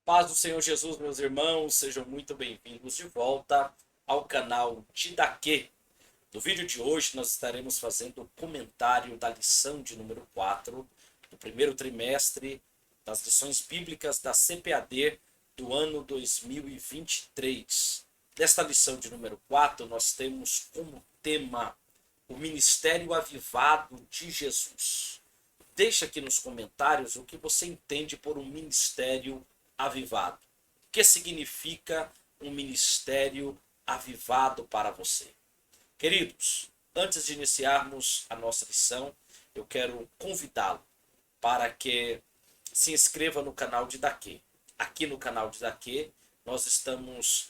Paz do Senhor Jesus, meus irmãos, sejam muito bem-vindos de volta ao canal Didaquê. No vídeo de hoje, nós estaremos fazendo o comentário da lição de número 4 do primeiro trimestre das lições bíblicas da CPAD do ano 2023. Nesta lição de número 4, nós temos como tema o ministério avivado de Jesus. Deixa aqui nos comentários o que você entende por um ministério avivado. O que significa um ministério avivado para você? Queridos, antes de iniciarmos a nossa lição, eu quero convidá-lo para que se inscreva no canal de Daquê. Aqui no canal de Daquê, nós estamos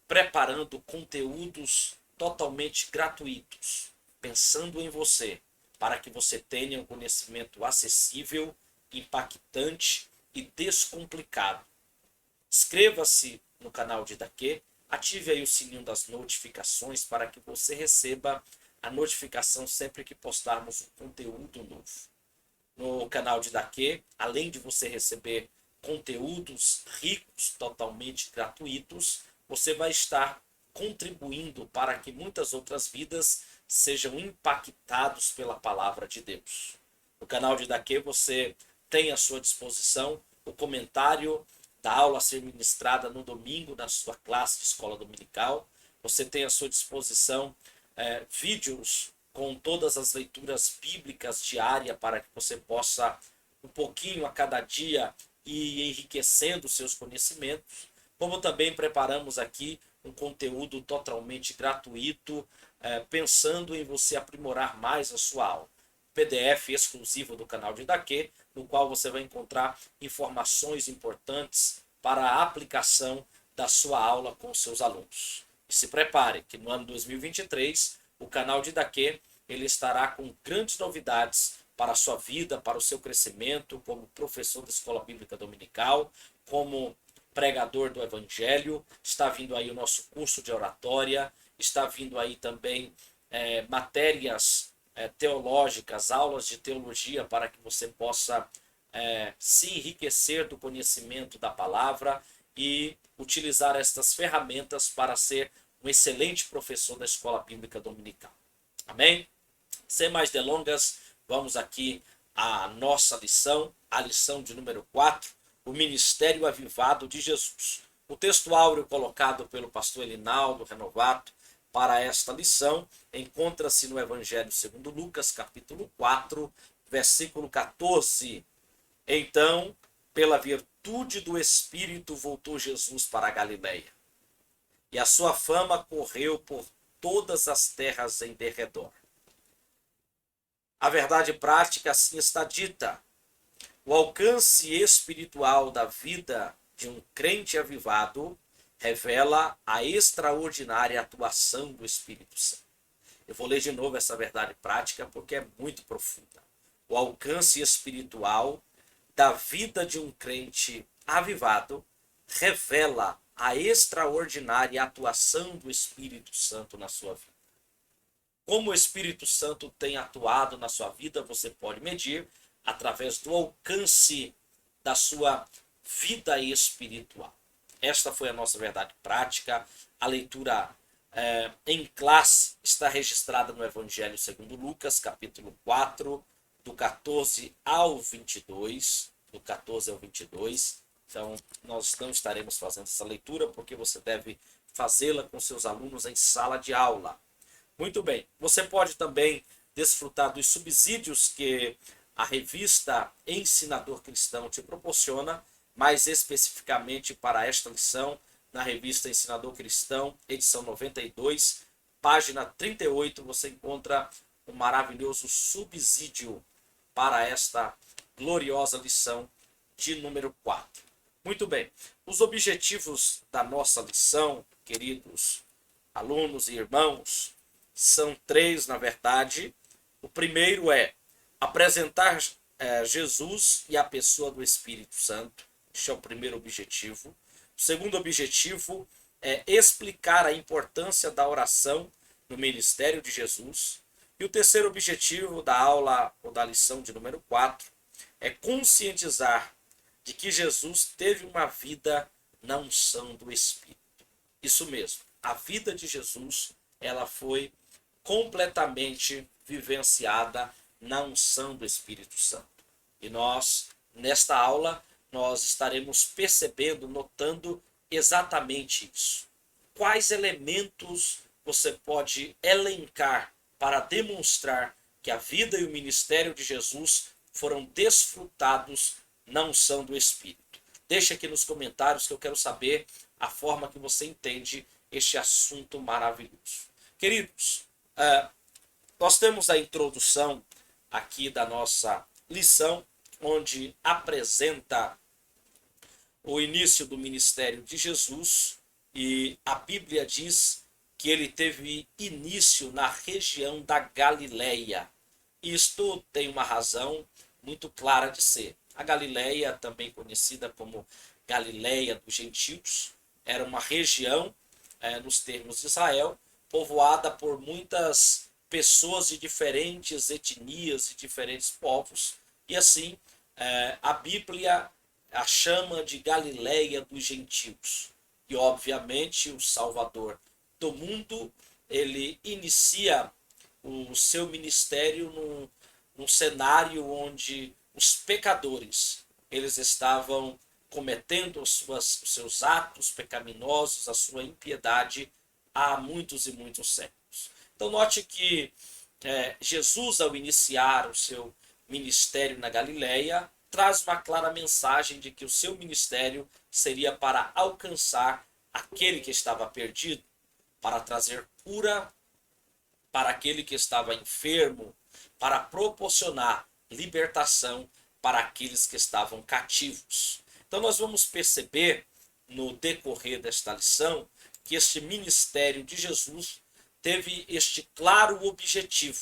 preparando conteúdos totalmente gratuitos, pensando em você, para que você tenha um conhecimento acessível, impactante e descomplicado. Inscreva-se no canal de Daquê, ative aí o sininho das notificações para que você receba a notificação sempre que postarmos um conteúdo novo. No canal de Daquê, além de você receber conteúdos ricos, totalmente gratuitos, você vai estar contribuindo para que muitas outras vidas sejam impactados pela palavra de Deus. No canal de Daquê você tem à sua disposição o comentário da aula a ser ministrada no domingo na sua classe de escola dominical. Você tem à sua disposição vídeos com todas as leituras bíblicas diárias para que você possa, um pouquinho a cada dia, ir enriquecendo seus conhecimentos. Como também preparamos aqui um conteúdo totalmente gratuito, pensando em você aprimorar mais a sua aula. PDF exclusivo do canal de Daquê, no qual você vai encontrar informações importantes para a aplicação da sua aula com os seus alunos. E se prepare que no ano 2023 o canal de Daquê ele estará com grandes novidades para a sua vida, para o seu crescimento como professor da escola bíblica dominical, como pregador do evangelho. Está vindo aí o nosso curso de oratória, está vindo aí também matérias teológicas, aulas de teologia para que você possa se enriquecer do conhecimento da palavra e utilizar estas ferramentas para ser um excelente professor da escola bíblica dominical. Amém? Sem mais delongas, vamos aqui à nossa lição, a lição de número 4, o ministério avivado de Jesus. O texto áureo colocado pelo pastor Elinaldo Renovato para esta lição encontra-se no Evangelho segundo Lucas, capítulo 4, versículo 14. Então, pela virtude do Espírito, voltou Jesus para a Galileia, e a sua fama correu por todas as terras em derredor. A verdade prática assim está dita. O alcance espiritual da vida de um crente avivado revela a extraordinária atuação do Espírito Santo. Eu vou ler de novo essa verdade prática porque é muito profunda. O alcance espiritual da vida de um crente avivado revela a extraordinária atuação do Espírito Santo na sua vida. Como o Espírito Santo tem atuado na sua vida, você pode medir através do alcance da sua vida espiritual. Esta foi a nossa verdade prática. A leitura em classe está registrada no Evangelho segundo Lucas, capítulo 4, do 14 ao 22. Do 14 ao 22. Então, nós não estaremos fazendo essa leitura, porque você deve fazê-la com seus alunos em sala de aula. Muito bem. Você pode também desfrutar dos subsídios que a revista Ensinador Cristão te proporciona, mais especificamente para esta lição, na revista Ensinador Cristão, edição 92, página 38, você encontra um maravilhoso subsídio para esta gloriosa lição de número 4. Muito bem, os objetivos da nossa lição, queridos alunos e irmãos, são três, na verdade. O primeiro é apresentar Jesus e a pessoa do Espírito Santo. Este é o primeiro objetivo. O segundo objetivo é explicar a importância da oração no ministério de Jesus. E o terceiro objetivo da aula ou da lição de número 4 é conscientizar de que Jesus teve uma vida na unção do Espírito. Isso mesmo, a vida de Jesus, ela foi completamente vivenciada na unção do Espírito Santo. E nós, nesta aula, nós estaremos percebendo, notando exatamente isso. Quais elementos você pode elencar para demonstrar que a vida e o ministério de Jesus foram desfrutados na unção do Espírito? Deixa aqui nos comentários que eu quero saber a forma que você entende este assunto maravilhoso. Queridos, nós temos a introdução aqui da nossa lição, onde apresenta o início do ministério de Jesus, e a Bíblia diz que ele teve início na região da Galileia. Isto tem uma razão muito clara de ser. A Galileia, também conhecida como Galileia dos Gentios, era uma região, nos termos de Israel, povoada por muitas pessoas de diferentes etnias e diferentes povos, e assim a Bíblia a chama de Galileia dos Gentios. E obviamente o Salvador do mundo, ele inicia o seu ministério num cenário onde os pecadores, eles estavam cometendo os seus atos pecaminosos, a sua impiedade há muitos e muitos séculos. Então note que Jesus, ao iniciar o seu ministério na Galileia, traz uma clara mensagem de que o seu ministério seria para alcançar aquele que estava perdido, para trazer cura para aquele que estava enfermo, para proporcionar libertação para aqueles que estavam cativos. Então nós vamos perceber no decorrer desta lição que este ministério de Jesus teve este claro objetivo,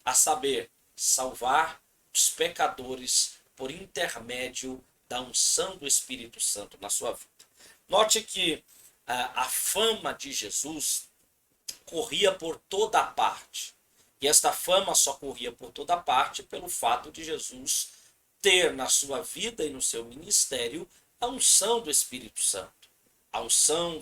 a saber, salvar os pecadores por intermédio da unção do Espírito Santo na sua vida. Note que a fama de Jesus corria por toda parte. E esta fama só corria por toda parte pelo fato de Jesus ter na sua vida e no seu ministério a unção do Espírito Santo. A unção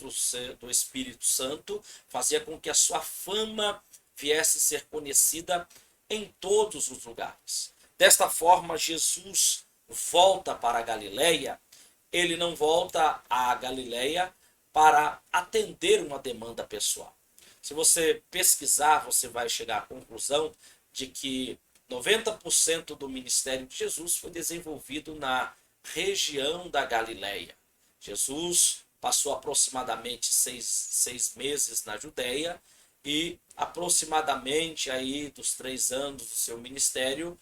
do Espírito Santo fazia com que a sua fama viesse a ser conhecida em todos os lugares. Desta forma, Jesus volta para a Galileia. Ele não volta à Galileia para atender uma demanda pessoal. Se você pesquisar, você vai chegar à conclusão de que 90% do ministério de Jesus foi desenvolvido na região da Galileia. Jesus passou aproximadamente seis meses na Judéia e aproximadamente aí dos 3 anos do seu ministério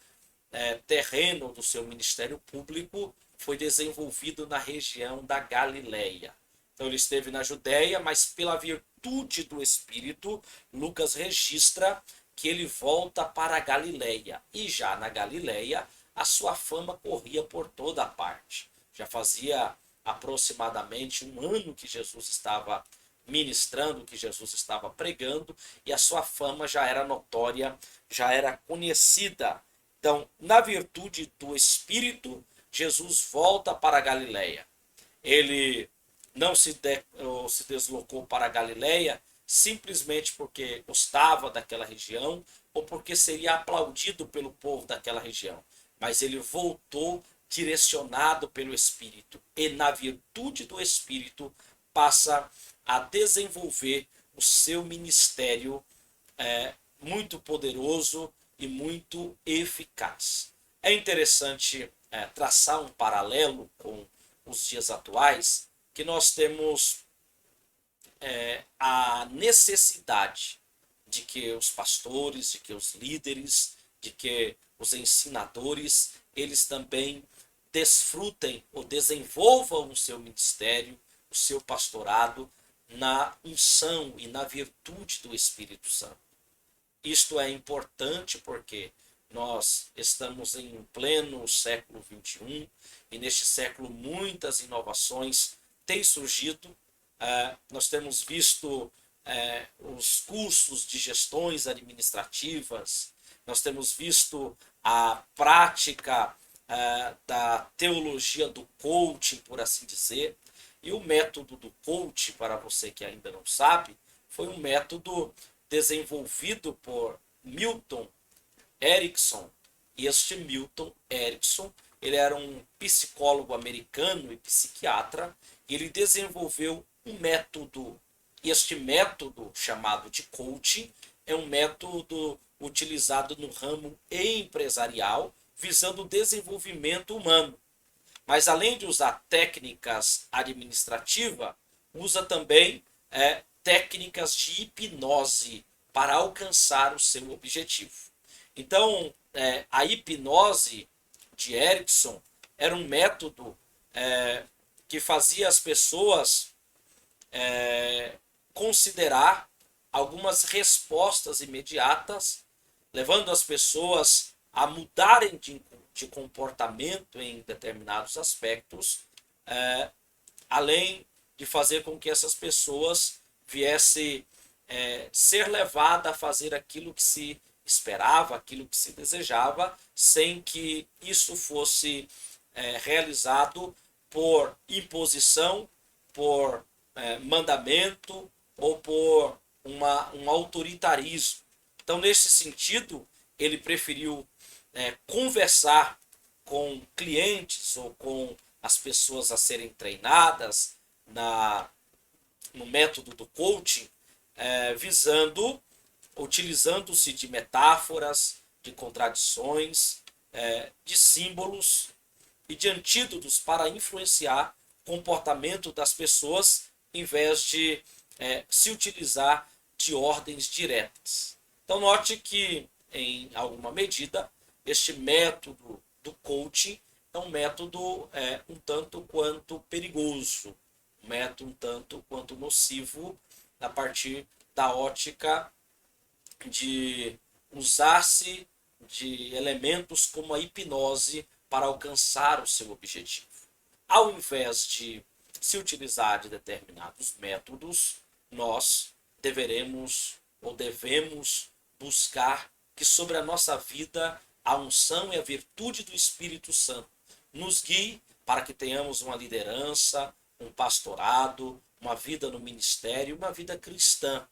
terreno, do seu ministério público, foi desenvolvido na região da Galileia. Então ele esteve na Judéia, mas pela virtude do Espírito, Lucas registra que ele volta para a Galileia. E já na Galileia, a sua fama corria por toda a parte. Já fazia aproximadamente 1 ano que Jesus estava ministrando, que Jesus estava pregando, e a sua fama já era notória, já era conhecida. Então, na virtude do Espírito, Jesus volta para a Galileia. Ele não se deslocou para a Galileia simplesmente porque gostava daquela região ou porque seria aplaudido pelo povo daquela região. Mas ele voltou direcionado pelo Espírito e, na virtude do Espírito, passa a desenvolver o seu ministério muito poderoso e muito eficaz. É interessante traçar um paralelo com os dias atuais, que nós temos a necessidade de que os pastores, de que os líderes, de que os ensinadores, eles também desfrutem ou desenvolvam o seu ministério, o seu pastorado na unção e na virtude do Espírito Santo. Isto é importante porque nós estamos em pleno século XXI e neste século muitas inovações têm surgido. Nós temos visto os cursos de gestões administrativas, nós temos visto a prática da teologia do coaching, por assim dizer. E o método do coaching, para você que ainda não sabe, foi um método desenvolvido por Milton Erickson. E este Milton Erickson, ele era um psicólogo americano e psiquiatra, e ele desenvolveu um método. Este método, chamado de coaching, é um método utilizado no ramo empresarial, visando o desenvolvimento humano. Mas além de usar técnicas administrativas, usa também técnicas de hipnose para alcançar o seu objetivo. Então, a hipnose de Erickson era um método que fazia as pessoas considerar algumas respostas imediatas, levando as pessoas a mudarem de comportamento em determinados aspectos, além de fazer com que essas pessoas viessem ser levadas a fazer aquilo que se esperava, aquilo que se desejava, sem que isso fosse realizado por imposição, por mandamento ou por um autoritarismo. Então, nesse sentido, ele preferiu conversar com clientes ou com as pessoas a serem treinadas no método do coaching, utilizando-se de metáforas, de contradições, de símbolos e de antídotos para influenciar o comportamento das pessoas, em vez de se utilizar de ordens diretas. Então, note que, em alguma medida, este método do coaching é um método um tanto quanto perigoso, um método um tanto quanto nocivo, a partir da ótica de usar-se de elementos como a hipnose para alcançar o seu objetivo. Ao invés de se utilizar de determinados métodos, nós deveremos ou devemos buscar que sobre a nossa vida a unção e a virtude do Espírito Santo nos guie para que tenhamos uma liderança, um pastorado, uma vida no ministério, uma vida cristã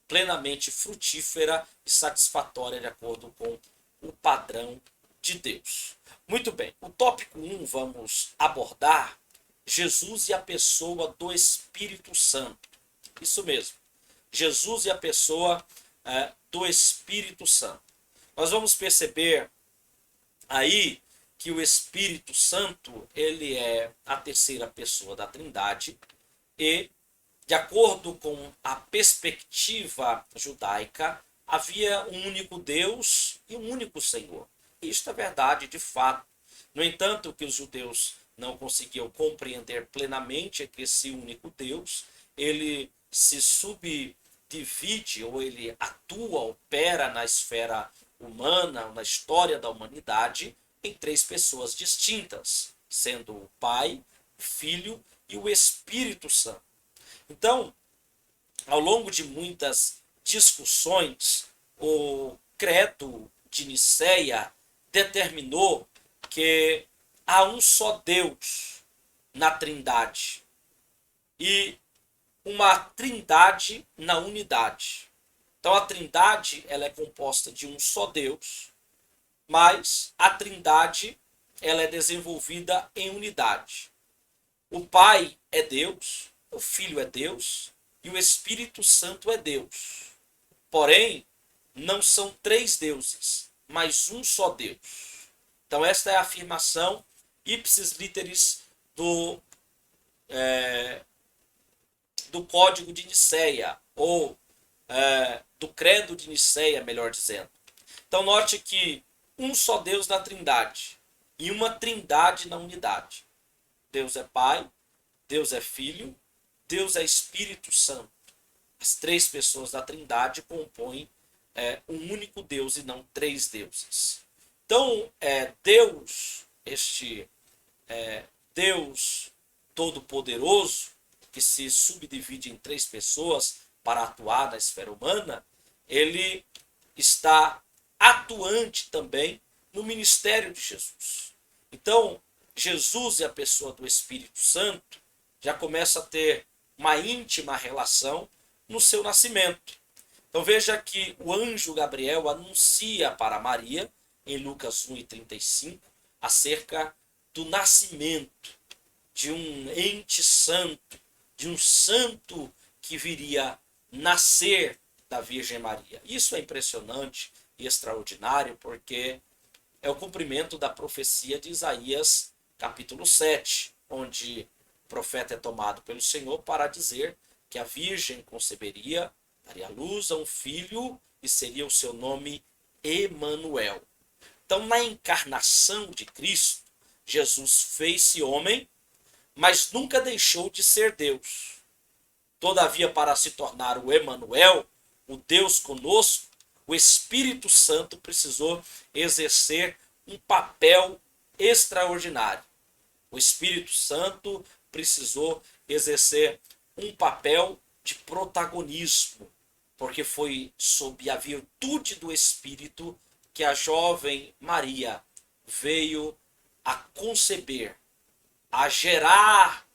plenamente frutífera e satisfatória de acordo com o padrão de Deus. Muito bem, o tópico 1 vamos abordar Jesus e a pessoa do Espírito Santo. Isso mesmo, Jesus e a pessoa do Espírito Santo. Nós vamos perceber aí que o Espírito Santo, ele é a terceira pessoa da Trindade e, de acordo com a perspectiva judaica, havia um único Deus e um único Senhor. Isto é verdade, de fato. No entanto, que os judeus não conseguiam compreender plenamente que esse único Deus, ele se subdivide, ou ele atua, opera na esfera humana, na história da humanidade, em três pessoas distintas, sendo o Pai, o Filho e o Espírito Santo. Então, ao longo de muitas discussões, o credo de Nicéia determinou que há um só Deus na Trindade e uma Trindade na unidade. Então, a Trindade ela é composta de um só Deus, mas a Trindade ela é desenvolvida em unidade. O Pai é Deus, o Filho é Deus e o Espírito Santo é Deus. Porém, não são três deuses, mas um só Deus. Então, esta é a afirmação ipsis literis do Código de Nicéia, ou do Credo de Nicéia, melhor dizendo. Então, note que um só Deus na Trindade e uma Trindade na unidade. Deus é Pai, Deus é Filho, Deus é Espírito Santo. As três pessoas da Trindade compõem um único Deus e não três deuses. Então, Deus, este Deus Todo-Poderoso, que se subdivide em três pessoas para atuar na esfera humana, ele está atuante também no ministério de Jesus. Então, Jesus e a pessoa do Espírito Santo já começam a ter uma íntima relação no seu nascimento. Então veja que o anjo Gabriel anuncia para Maria, em Lucas 1:35, acerca do nascimento de um ente santo, de um santo que viria nascer da Virgem Maria. Isso é impressionante e extraordinário porque é o cumprimento da profecia de Isaías, capítulo 7, onde o profeta é tomado pelo Senhor para dizer que a Virgem conceberia, daria luz a um filho e seria o seu nome Emanuel. Então, na encarnação de Cristo, Jesus fez-se homem, mas nunca deixou de ser Deus. Todavia, para se tornar o Emanuel, o Deus conosco, o Espírito Santo precisou exercer um papel extraordinário. O Espírito Santo precisou exercer um papel de protagonismo, porque foi sob a virtude do Espírito que a jovem Maria veio a conceber, a gerar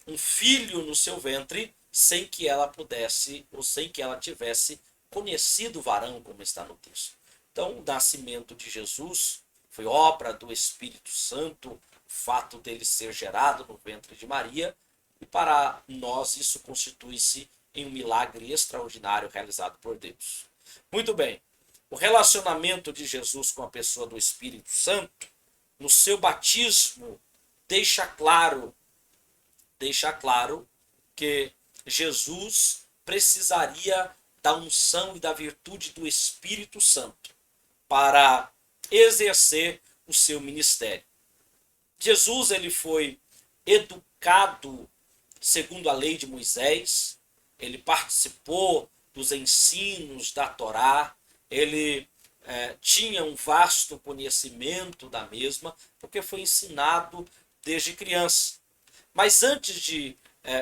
um filho no seu ventre, sem que ela pudesse, ou sem que ela tivesse conhecido o varão, como está no texto. Então, o nascimento de Jesus foi obra do Espírito Santo, o fato dele ser gerado no ventre de Maria, e para nós isso constitui-se em um milagre extraordinário realizado por Deus. Muito bem, o relacionamento de Jesus com a pessoa do Espírito Santo, no seu batismo, deixa claro que Jesus precisaria da unção e da virtude do Espírito Santo para exercer o seu ministério. Jesus ele foi educado segundo a lei de Moisés, ele participou dos ensinos da Torá, ele tinha um vasto conhecimento da mesma, porque foi ensinado desde criança. Mas antes de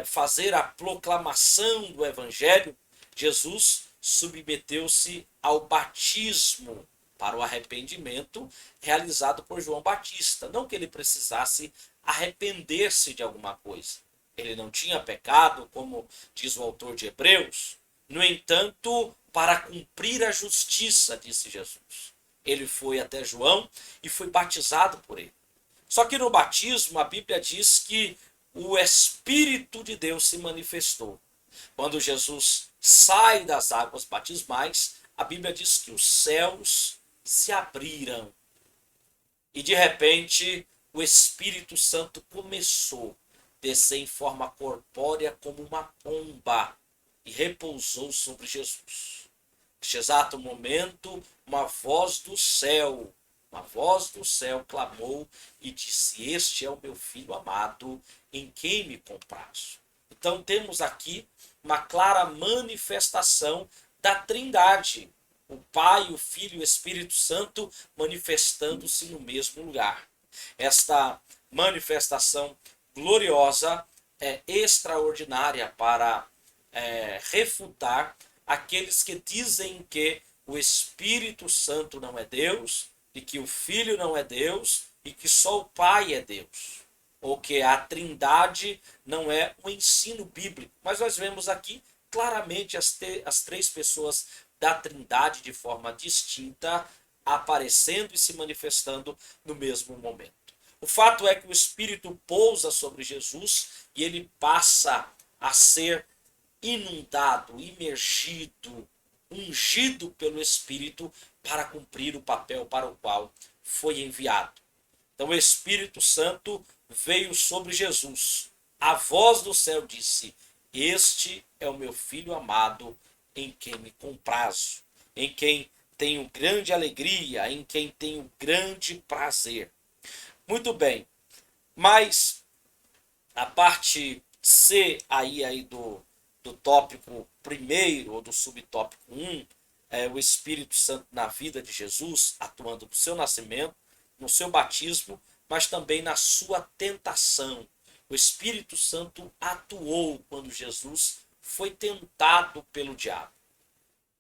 fazer a proclamação do Evangelho, Jesus submeteu-se ao batismo para o arrependimento realizado por João Batista. Não que ele precisasse arrepender-se de alguma coisa. Ele não tinha pecado, como diz o autor de Hebreus. No entanto, para cumprir a justiça, disse Jesus. Ele foi até João e foi batizado por ele. Só que no batismo, a Bíblia diz que o Espírito de Deus se manifestou. Quando Jesus sai das águas batismais, a Bíblia diz que os céus se abriram. E de repente, o Espírito Santo começou a descer em forma corpórea como uma pomba e repousou sobre Jesus. Neste exato momento, uma voz do céu clamou e disse: "Este é o meu filho amado, em quem me comprazo." Então temos aqui uma clara manifestação da Trindade, o Pai, o Filho e o Espírito Santo manifestando-se no mesmo lugar. Esta manifestação gloriosa é extraordinária para refutar aqueles que dizem que o Espírito Santo não é Deus, e que o Filho não é Deus, e que só o Pai é Deus, ou que a Trindade não é um ensino bíblico. Mas nós vemos aqui claramente as três pessoas da Trindade de forma distinta, aparecendo e se manifestando no mesmo momento. O fato é que o Espírito pousa sobre Jesus e ele passa a ser inundado, imergido, ungido pelo Espírito para cumprir o papel para o qual foi enviado. Então o Espírito Santo veio sobre Jesus. A voz do céu disse: "Este é o meu filho amado, em quem me comprazo, em quem tenho grande alegria, em quem tenho grande prazer." Muito bem, mas a parte C aí do tópico primeiro, ou do subtópico 1, é o Espírito Santo na vida de Jesus, atuando no seu nascimento, no seu batismo, mas também na sua tentação. O Espírito Santo atuou quando Jesus foi tentado pelo diabo.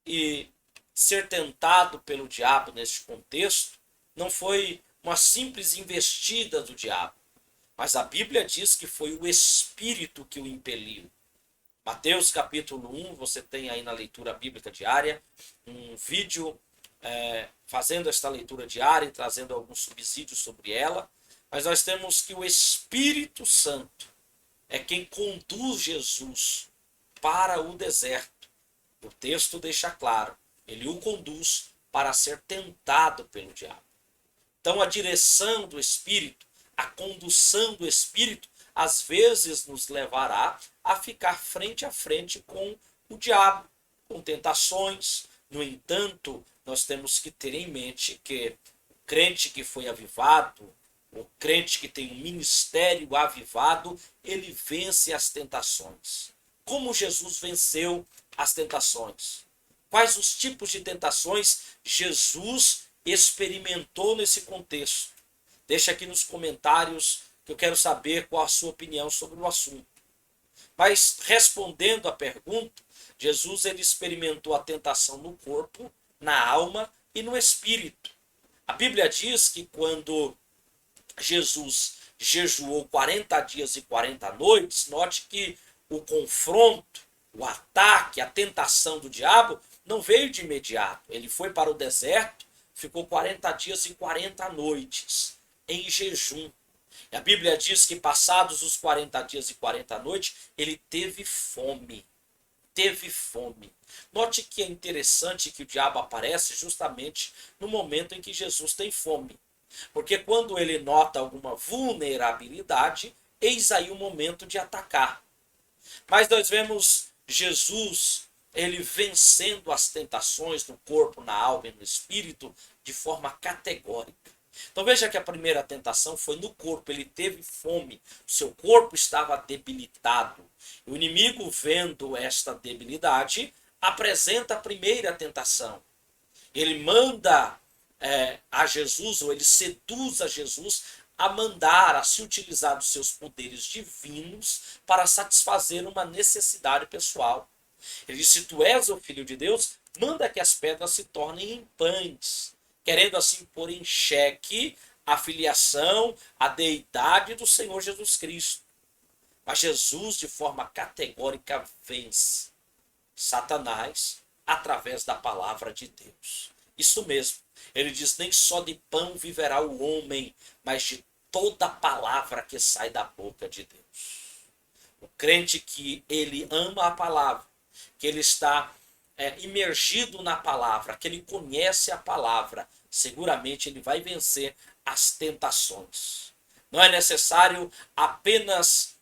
E ser tentado pelo diabo neste contexto não foi uma simples investida do diabo. Mas a Bíblia diz que foi o Espírito que o impeliu. Mateus capítulo 1, você tem aí na leitura bíblica diária um vídeo fazendo esta leitura diária e trazendo alguns subsídios sobre ela. Mas nós temos que o Espírito Santo é quem conduz Jesus para o deserto. O texto deixa claro, ele o conduz para ser tentado pelo diabo. Então a direção do Espírito, a condução do Espírito, às vezes nos levará a ficar frente a frente com o diabo, com tentações. No entanto, nós temos que ter em mente que o crente que foi avivado, o crente que tem um ministério avivado, ele vence as tentações. Como Jesus venceu as tentações? Quais os tipos de tentações Jesus experimentou nesse contexto? Deixa aqui nos comentários que eu quero saber qual a sua opinião sobre o assunto. Mas respondendo à pergunta, Jesus ele experimentou a tentação no corpo, na alma e no espírito. A Bíblia diz que quando Jesus jejuou 40 dias e 40 noites, note que o confronto, o ataque, a tentação do diabo não veio de imediato. Ele foi para o deserto, ficou 40 dias e 40 noites em jejum. E a Bíblia diz que passados os 40 dias e 40 noites, ele teve fome. Teve fome. Note que é interessante que o diabo aparece justamente no momento em que Jesus tem fome. Porque quando ele nota alguma vulnerabilidade, eis aí o momento de atacar. Mas nós vemos Jesus, ele vencendo as tentações no corpo, na alma e no espírito de forma categórica. Então veja que a primeira tentação foi no corpo, ele teve fome, o seu corpo estava debilitado. O inimigo, vendo esta debilidade, apresenta a primeira tentação. Ele manda a Jesus, ou ele seduz a Jesus a mandar, a se utilizar dos seus poderes divinos para satisfazer uma necessidade pessoal. Ele diz, se tu és o Filho de Deus, manda que as pedras se tornem em pães, querendo assim pôr em xeque a filiação, a deidade do Senhor Jesus Cristo. Mas Jesus, de forma categórica, vence Satanás através da palavra de Deus. Isso mesmo. Ele diz, nem só de pão viverá o homem, mas de toda palavra que sai da boca de Deus. O crente que ele ama a palavra, que ele está imergido na palavra, que ele conhece a palavra, seguramente ele vai vencer as tentações. Não é necessário apenas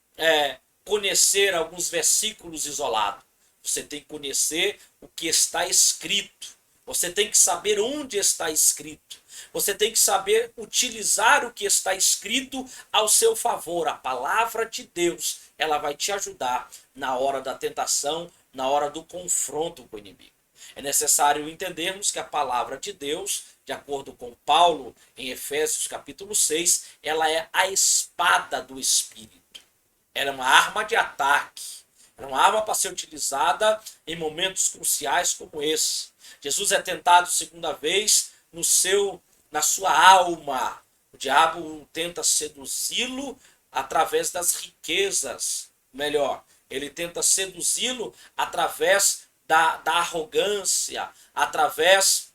conhecer alguns versículos isolados. Você tem que conhecer o que está escrito. Você tem que saber onde está escrito. Você tem que saber utilizar o que está escrito ao seu favor. A palavra de Deus, ela vai te ajudar na hora da tentação, na hora do confronto com o inimigo. É necessário entendermos que a palavra de Deus, de acordo com Paulo, em Efésios capítulo 6, ela é a espada do Espírito. Ela é uma arma de ataque. Ela é uma arma para ser utilizada em momentos cruciais como esse. Jesus é tentado segunda vez na sua alma. O diabo tenta seduzi-lo através das riquezas. Melhor, ele tenta seduzi-lo através da arrogância, através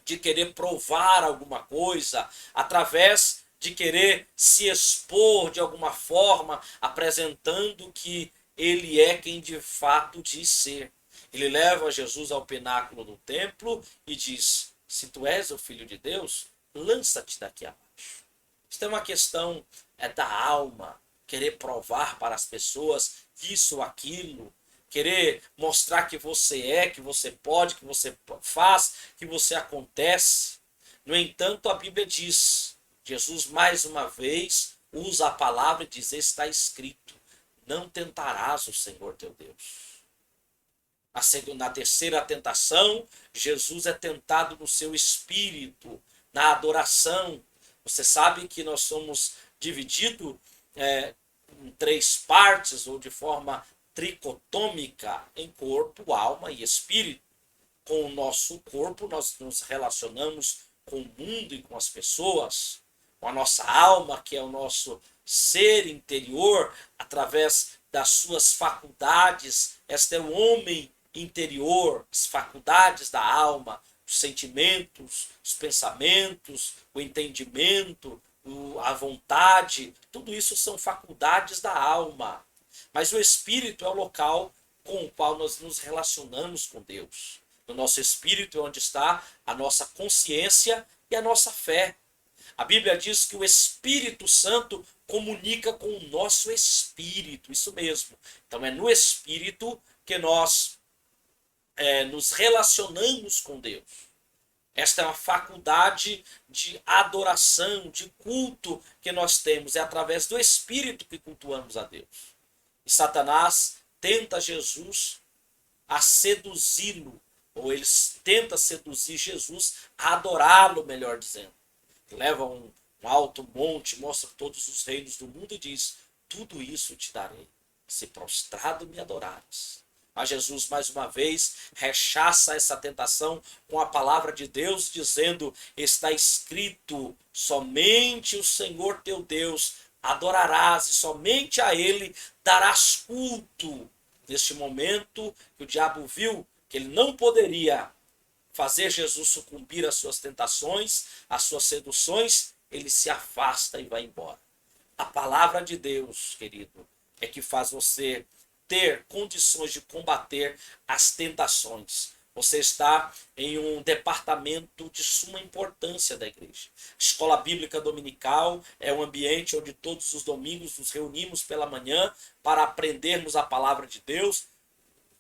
de querer provar alguma coisa, através de querer se expor de alguma forma, apresentando que ele é quem de fato diz ser. Ele leva Jesus ao pináculo do templo e diz, se tu és o Filho de Deus, lança-te daqui abaixo. Isso é uma questão da alma, querer provar para as pessoas isso ou aquilo, querer mostrar que você pode, que você faz, que você acontece. No entanto, a Bíblia diz, Jesus mais uma vez usa a palavra e diz, está escrito, não tentarás o Senhor teu Deus. Na terceira tentação, Jesus é tentado no seu espírito, na adoração. Você sabe que nós somos divididos em três partes, ou de forma tricotômica, em corpo, alma e espírito. Com o nosso corpo, nós nos relacionamos com o mundo e com as pessoas. com a nossa alma, que é o nosso ser interior, através das suas faculdades. Este é o homem interior, as faculdades da alma, os sentimentos, os pensamentos, o entendimento, a vontade, tudo isso são faculdades da alma. Mas o espírito é o local com o qual nós nos relacionamos com Deus. No nosso espírito é onde está a nossa consciência e a nossa fé. A Bíblia diz que o Espírito Santo comunica com o nosso espírito, isso mesmo. Então é no espírito que nós nos relacionamos com Deus. Esta é uma faculdade de adoração, de culto que nós temos. É através do Espírito que cultuamos a Deus. E Satanás tenta Jesus a seduzi-lo, ou ele tenta seduzir Jesus a adorá-lo, melhor dizendo. Leva um alto monte, mostra todos os reinos do mundo e diz: tudo isso te darei, se prostrado me adorares. Mas Jesus, mais uma vez, rechaça essa tentação com a palavra de Deus, dizendo: está escrito, somente o Senhor teu Deus adorarás e somente a ele darás culto. Neste momento que o diabo viu que ele não poderia fazer Jesus sucumbir às suas tentações, às suas seduções, ele se afasta e vai embora. A palavra de Deus, querido, é que faz você ter condições de combater as tentações. Você está em um departamento de suma importância da igreja. Escola Bíblica Dominical é um ambiente onde todos os domingos nos reunimos pela manhã para aprendermos a palavra de Deus,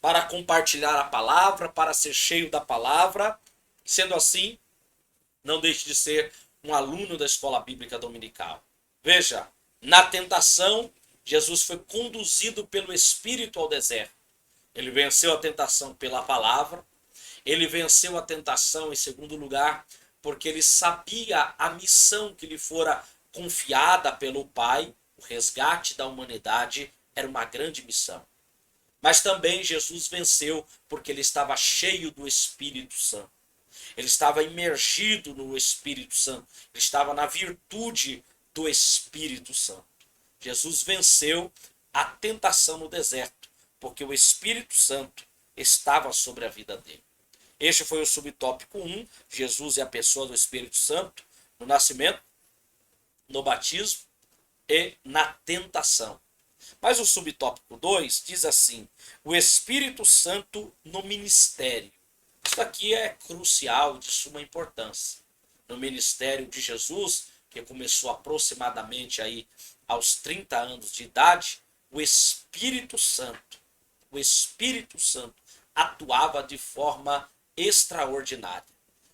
para compartilhar a palavra, para ser cheio da palavra. Sendo assim, não deixe de ser um aluno da Escola Bíblica Dominical. Veja, na tentação, Jesus foi conduzido pelo Espírito ao deserto. Ele venceu a tentação pela palavra. Ele venceu a tentação, em segundo lugar, porque ele sabia a missão que lhe fora confiada pelo Pai. O resgate da humanidade era uma grande missão. Mas também Jesus venceu porque ele estava cheio do Espírito Santo. Ele estava imergido no Espírito Santo. Ele estava na virtude do Espírito Santo. Jesus venceu a tentação no deserto, porque o Espírito Santo estava sobre a vida dele. Este foi o subtópico 1, Jesus e a pessoa do Espírito Santo, no nascimento, no batismo e na tentação. Mas o subtópico 2 diz assim: o Espírito Santo no ministério. Isso aqui é crucial, de suma importância. No ministério de Jesus, que começou aproximadamente aí aos 30 anos de idade, o Espírito Santo atuava de forma extraordinária.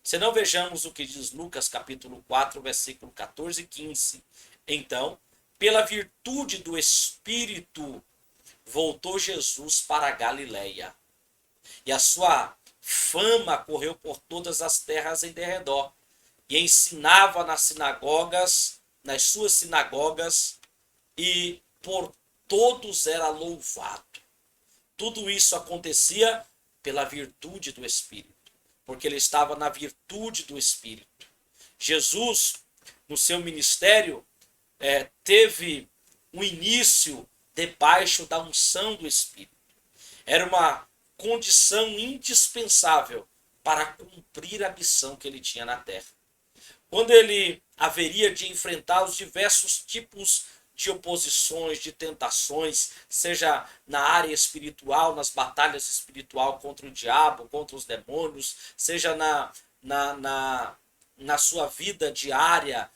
Se não, vejamos o que diz Lucas capítulo 4, versículo 14 e 15. Então, pela virtude do Espírito, voltou Jesus para a Galileia. E a sua fama correu por todas as terras em derredor. E ensinava nas sinagogas, nas suas sinagogas, e por todos era louvado. Tudo isso acontecia pela virtude do Espírito, porque ele estava na virtude do Espírito. Jesus, no seu ministério, teve um início debaixo da unção do Espírito. Era uma condição indispensável para cumprir a missão que ele tinha na terra. Quando ele haveria de enfrentar os diversos tipos de oposições, de tentações, seja na área espiritual, nas batalhas espirituais contra o diabo, contra os demônios, seja na sua vida diária,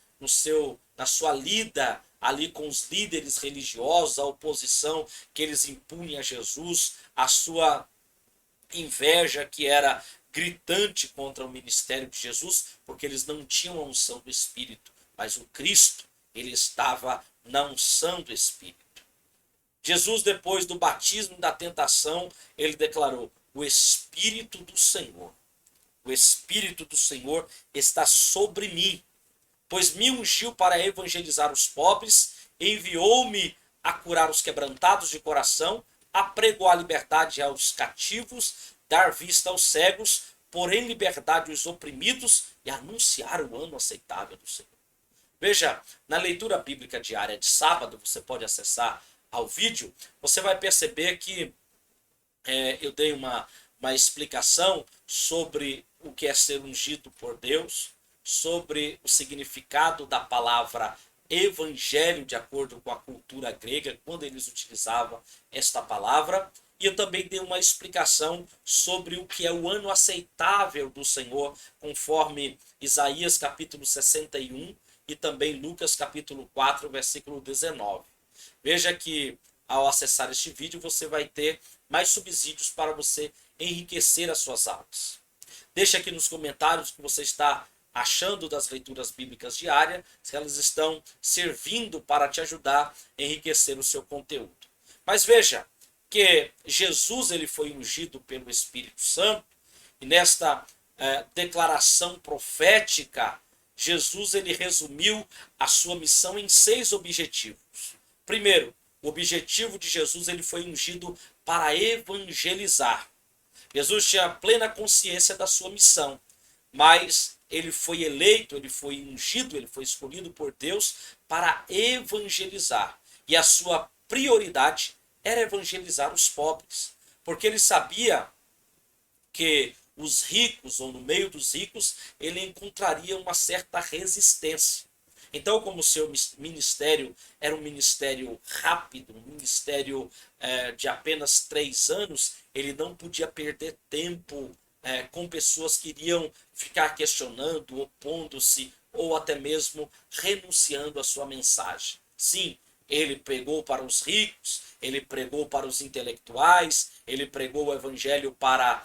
na sua lida ali com os líderes religiosos, a oposição que eles impunham a Jesus, a sua inveja que era gritante contra o ministério de Jesus, porque eles não tinham a unção do Espírito, mas o Cristo, ele estava na unção do Espírito. Jesus, depois do batismo e da tentação, ele declarou: o Espírito do Senhor está sobre mim, pois me ungiu para evangelizar os pobres, enviou-me a curar os quebrantados de coração, a pregoar a liberdade aos cativos, dar vista aos cegos, pôr em liberdade os oprimidos e anunciar o ano aceitável do Senhor. Veja, na leitura bíblica diária de sábado, você pode acessar ao vídeo, você vai perceber que eu dei uma explicação sobre o que é ser ungido por Deus, sobre o significado da palavra evangelho de acordo com a cultura grega, quando eles utilizavam esta palavra. E eu também dei uma explicação sobre o que é o ano aceitável do Senhor, conforme Isaías capítulo 61 e também Lucas capítulo 4, versículo 19. Veja que ao acessar este vídeo você vai ter mais subsídios para você enriquecer as suas aulas. Deixe aqui nos comentários o que você está achando das leituras bíblicas diárias, se elas estão servindo para te ajudar a enriquecer o seu conteúdo. Mas veja que Jesus ele foi ungido pelo Espírito Santo e nesta declaração profética, Jesus ele resumiu a sua missão em 6 objetivos. Primeiro, o objetivo de Jesus ele foi ungido para evangelizar. Jesus tinha plena consciência da sua missão, mas ele foi eleito, ele foi ungido, ele foi escolhido por Deus para evangelizar. E a sua prioridade era evangelizar os pobres, porque ele sabia que os ricos, ou no meio dos ricos, ele encontraria uma certa resistência. Então, como o seu ministério era um ministério rápido, um ministério de apenas 3 anos, ele não podia perder tempo com pessoas que iriam ficar questionando, opondo-se, ou até mesmo renunciando à sua mensagem. Sim, ele pregou para os ricos, ele pregou para os intelectuais, ele pregou o evangelho para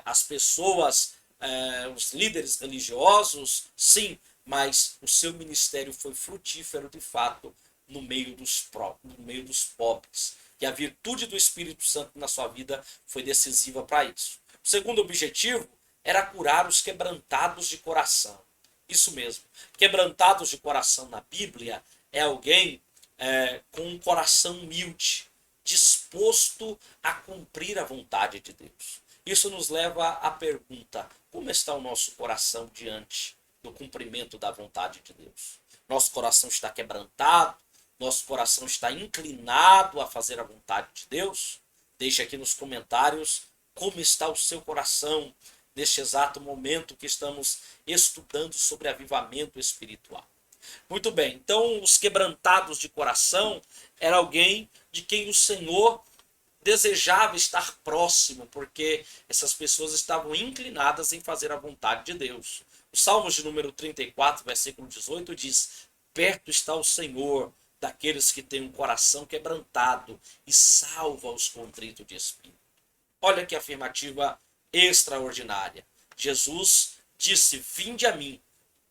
as pessoas, os líderes religiosos, sim, mas o seu ministério foi frutífero de fato no meio dos pobres. E a virtude do Espírito Santo na sua vida foi decisiva para isso. O segundo objetivo era curar os quebrantados de coração. Isso mesmo, quebrantados de coração na Bíblia é alguém com um coração humilde, disposto a cumprir a vontade de Deus. Isso nos leva à pergunta: como está o nosso coração diante do cumprimento da vontade de Deus? Nosso coração está quebrantado? Nosso coração está inclinado a fazer a vontade de Deus? Deixe aqui nos comentários como está o seu coração neste exato momento que estamos estudando sobre avivamento espiritual. Muito bem, então os quebrantados de coração era alguém de quem o Senhor desejava estar próximo, porque essas pessoas estavam inclinadas em fazer a vontade de Deus. O Salmos de número 34, versículo 18 diz: perto está o Senhor daqueles que têm um coração quebrantado e salva os contritos de espírito. Olha que afirmativa extraordinária. Jesus disse: vinde a mim,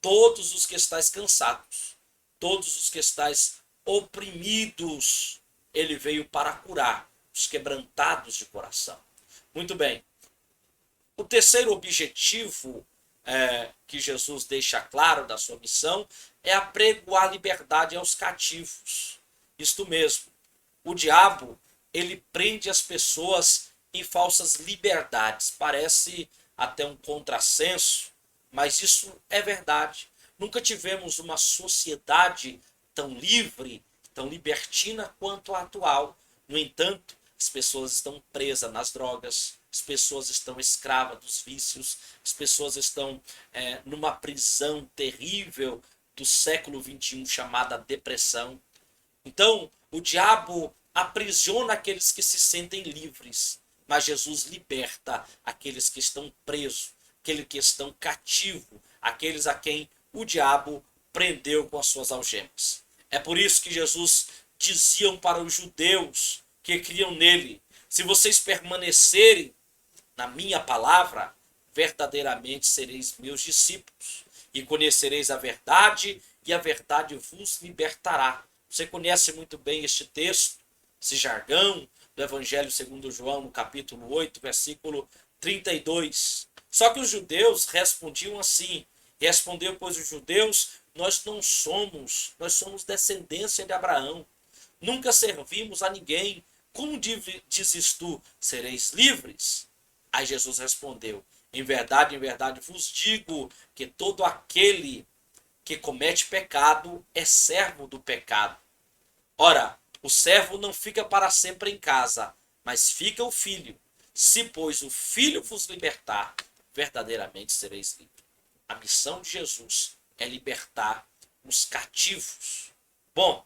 todos os que estáis cansados, todos os que estáis oprimidos. Ele veio para curar os quebrantados de coração. Muito bem. O terceiro objetivo que Jesus deixa claro da sua missão é apregoar liberdade aos cativos. Isto mesmo. O diabo, ele prende as pessoas em falsas liberdades. Parece até um contrassenso, mas isso é verdade. Nunca tivemos uma sociedade tão livre, tão libertina quanto a atual. No entanto, as pessoas estão presas nas drogas, as pessoas estão escravas dos vícios, as pessoas estão numa prisão terrível do século XXI chamada depressão. Então, o diabo aprisiona aqueles que se sentem livres, mas Jesus liberta aqueles que estão presos, aqueles que estão cativos, aqueles a quem o diabo prendeu com as suas algemas. É por isso que Jesus dizia para os judeus que criam nele: se vocês permanecerem na minha palavra, verdadeiramente sereis meus discípulos e conhecereis a verdade, e a verdade vos libertará. Você conhece muito bem este texto, esse jargão do Evangelho segundo João, no capítulo 8, versículo 32. Só que os judeus respondiam assim. Respondeu, pois, os judeus: nós somos descendência de Abraão. Nunca servimos a ninguém. Como dizes tu, sereis livres? Aí Jesus respondeu: em verdade vos digo que todo aquele que comete pecado é servo do pecado. Ora, o servo não fica para sempre em casa, mas fica o filho. Se, pois, o filho vos libertar, verdadeiramente sereis livres. A missão de Jesus é libertar os cativos. Bom,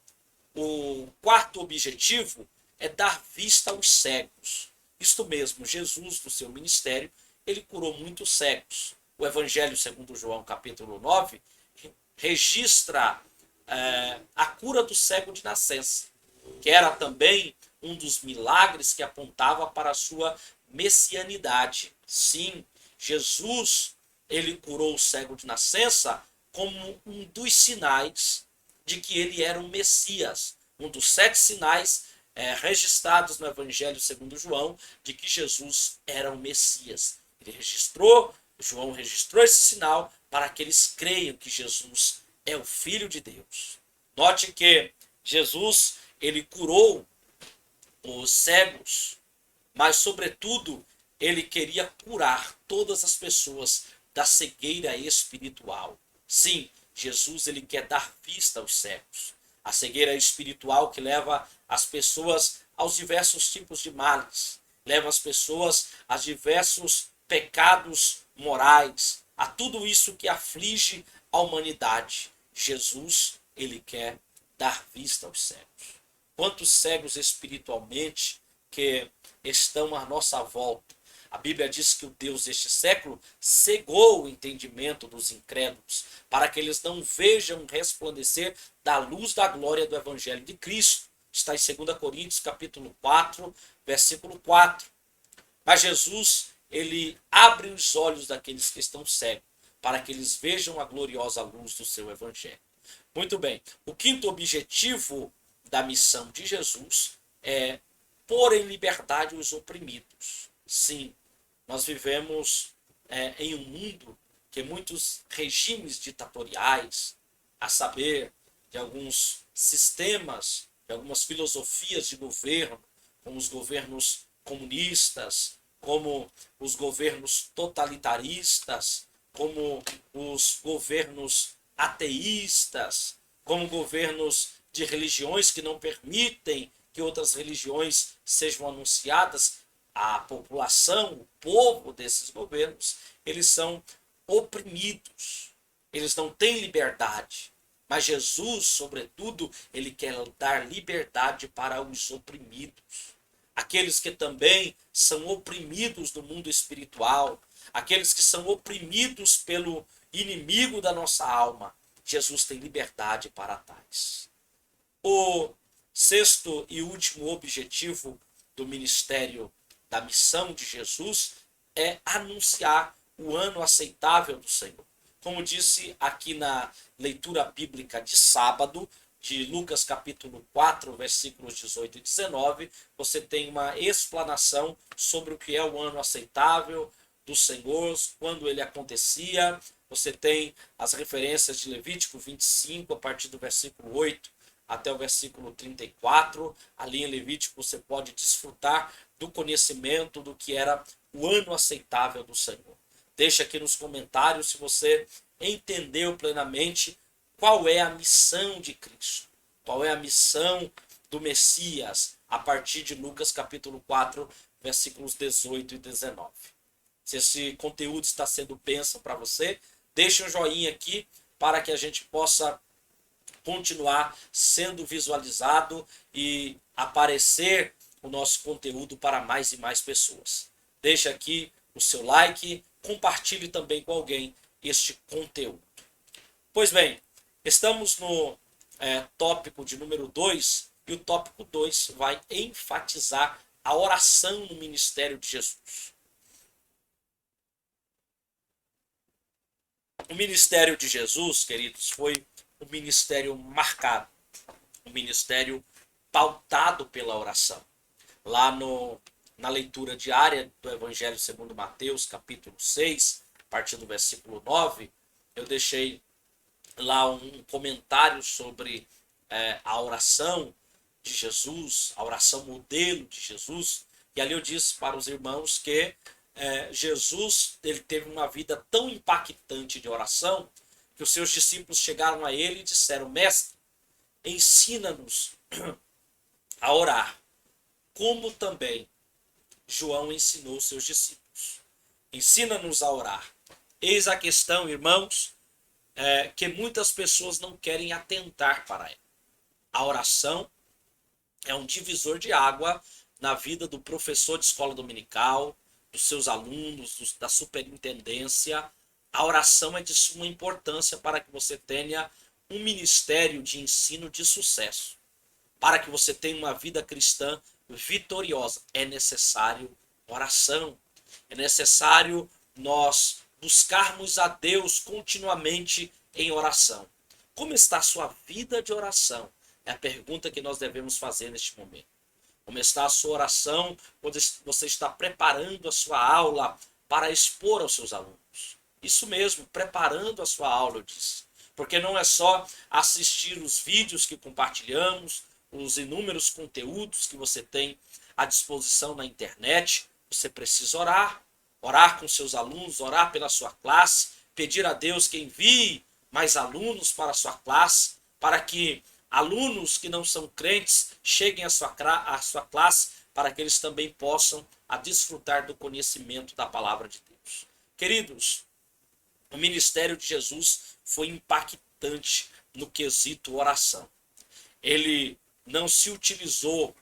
o quarto objetivo é dar vista aos cegos. Isto mesmo, Jesus, no seu ministério, ele curou muitos cegos. O Evangelho segundo João, capítulo 9, registra a cura do cego de nascença, que era também um dos milagres que apontava para a sua messianidade. Sim, Jesus, ele curou o cego de nascença como um dos sinais de que ele era o Messias, um dos 7 sinais registrados no Evangelho segundo João, de que Jesus era o Messias. João registrou esse sinal para que eles creiam que Jesus é o Filho de Deus. Note que Jesus, ele curou os cegos, mas sobretudo ele queria curar todas as pessoas da cegueira espiritual. Sim, Jesus, ele quer dar vista aos cegos. A cegueira espiritual que leva as pessoas aos diversos tipos de males, leva as pessoas a diversos pecados morais, a tudo isso que aflige a humanidade. Jesus, ele quer dar vista aos cegos. Quantos cegos espiritualmente que estão à nossa volta. A Bíblia diz que o Deus deste século cegou o entendimento dos incrédulos, para que eles não vejam resplandecer da luz da glória do Evangelho de Cristo. Está em 2 Coríntios, capítulo 4, versículo 4. Mas Jesus, ele abre os olhos daqueles que estão cegos, para que eles vejam a gloriosa luz do seu Evangelho. Muito bem, o quinto objetivo da missão de Jesus é pôr em liberdade os oprimidos. Sim, nós vivemos em um mundo que muitos regimes ditatoriais, a saber, de alguns sistemas, de algumas filosofias de governo, como os governos comunistas, como os governos totalitaristas, como os governos ateístas, como governos de religiões que não permitem que outras religiões sejam anunciadas, a população, o povo desses governos, eles são oprimidos, eles não têm liberdade. Mas Jesus, sobretudo, ele quer dar liberdade para os oprimidos. Aqueles que também são oprimidos no mundo espiritual, aqueles que são oprimidos pelo inimigo da nossa alma. Jesus tem liberdade para tais. O sexto e último objetivo do ministério da missão de Jesus é anunciar o ano aceitável do Senhor. Como disse aqui na leitura bíblica de sábado, de Lucas capítulo 4, versículos 18 e 19, você tem uma explanação sobre o que é o ano aceitável do Senhor, quando ele acontecia. Você tem as referências de Levítico 25, a partir do versículo 8 até o versículo 34. Ali em Levítico você pode desfrutar do conhecimento do que era o ano aceitável do Senhor. Deixa aqui nos comentários se você entendeu plenamente qual é a missão de Cristo, qual é a missão do Messias, a partir de Lucas capítulo 4, versículos 18 e 19. Se esse conteúdo está sendo bênção para você, deixe um joinha aqui para que a gente possa continuar sendo visualizado e aparecer o nosso conteúdo para mais e mais pessoas. Deixe aqui o seu like, compartilhe também com alguém este conteúdo. Pois bem, estamos no tópico de número 2, e o tópico 2 vai enfatizar a oração no ministério de Jesus. O ministério de Jesus, queridos, foi um ministério marcado, um ministério pautado pela oração. Lá na leitura diária do Evangelho segundo Mateus, capítulo 6, a partir do versículo 9, eu deixei lá um comentário sobre a oração de Jesus, a oração modelo de Jesus, e ali eu disse para os irmãos que Jesus ele teve uma vida tão impactante de oração que os seus discípulos chegaram a ele e disseram: Mestre, ensina-nos a orar, como também João ensinou os seus discípulos. Ensina-nos a orar. Eis a questão, irmãos, que muitas pessoas não querem atentar para ela. A oração é um divisor de água na vida do professor de escola dominical, dos seus alunos, da superintendência. A oração é de suma importância para que você tenha um ministério de ensino de sucesso. Para que você tenha uma vida cristã vitoriosa, é necessário oração. É necessário nós buscarmos a Deus continuamente em oração. Como está a sua vida de oração? É a pergunta que nós devemos fazer neste momento. Como está a sua oração quando você está preparando a sua aula para expor aos seus alunos? Isso mesmo, preparando a sua aula, eu disse. Porque não é só assistir os vídeos que compartilhamos, os inúmeros conteúdos que você tem à disposição na internet. Você precisa orar. Orar com seus alunos, orar pela sua classe, pedir a Deus que envie mais alunos para a sua classe, para que alunos que não são crentes cheguem à sua classe, para que eles também possam desfrutar do conhecimento da palavra de Deus. Queridos, o ministério de Jesus foi impactante no quesito oração. Ele não se utilizou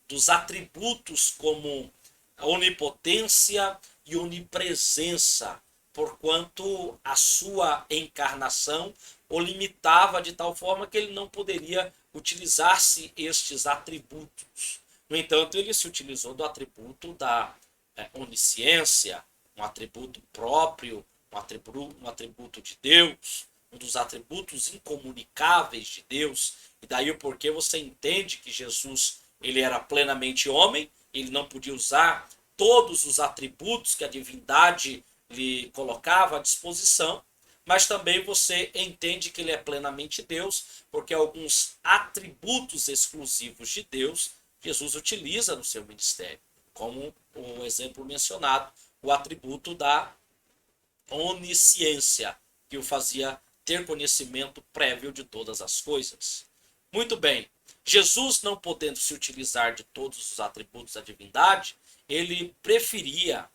dos atributos como a onipotência e onipresença, porquanto a sua encarnação o limitava de tal forma que ele não poderia utilizar-se estes atributos. No entanto, ele se utilizou do atributo da onisciência, um atributo próprio, um atributo de Deus, um dos atributos incomunicáveis de Deus. E daí o porquê você entende que Jesus ele era plenamente homem, ele não podia usar todos os atributos que a divindade lhe colocava à disposição, mas também você entende que ele é plenamente Deus, porque alguns atributos exclusivos de Deus Jesus utiliza no seu ministério, como o exemplo mencionado, o atributo da onisciência, que o fazia ter conhecimento prévio de todas as coisas. Muito bem, Jesus, não podendo se utilizar de todos os atributos da divindade, ele preferia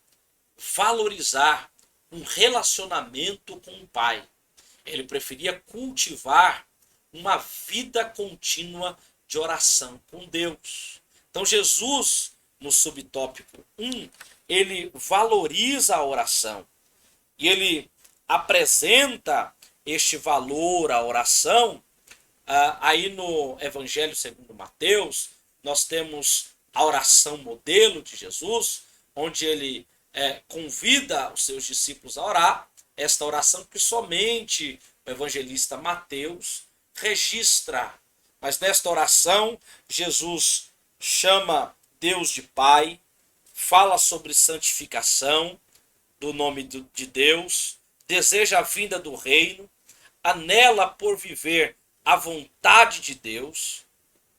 valorizar um relacionamento com o Pai. Ele preferia cultivar uma vida contínua de oração com Deus. Então Jesus, no subtópico 1, ele valoriza a oração. E ele apresenta este valor à oração. Aí no Evangelho segundo Mateus, nós temos a oração modelo de Jesus, onde ele convida os seus discípulos a orar, esta oração que somente o evangelista Mateus registra. Mas nesta oração, Jesus chama Deus de Pai, fala sobre santificação do nome de Deus, deseja a vinda do reino, anela por viver a vontade de Deus.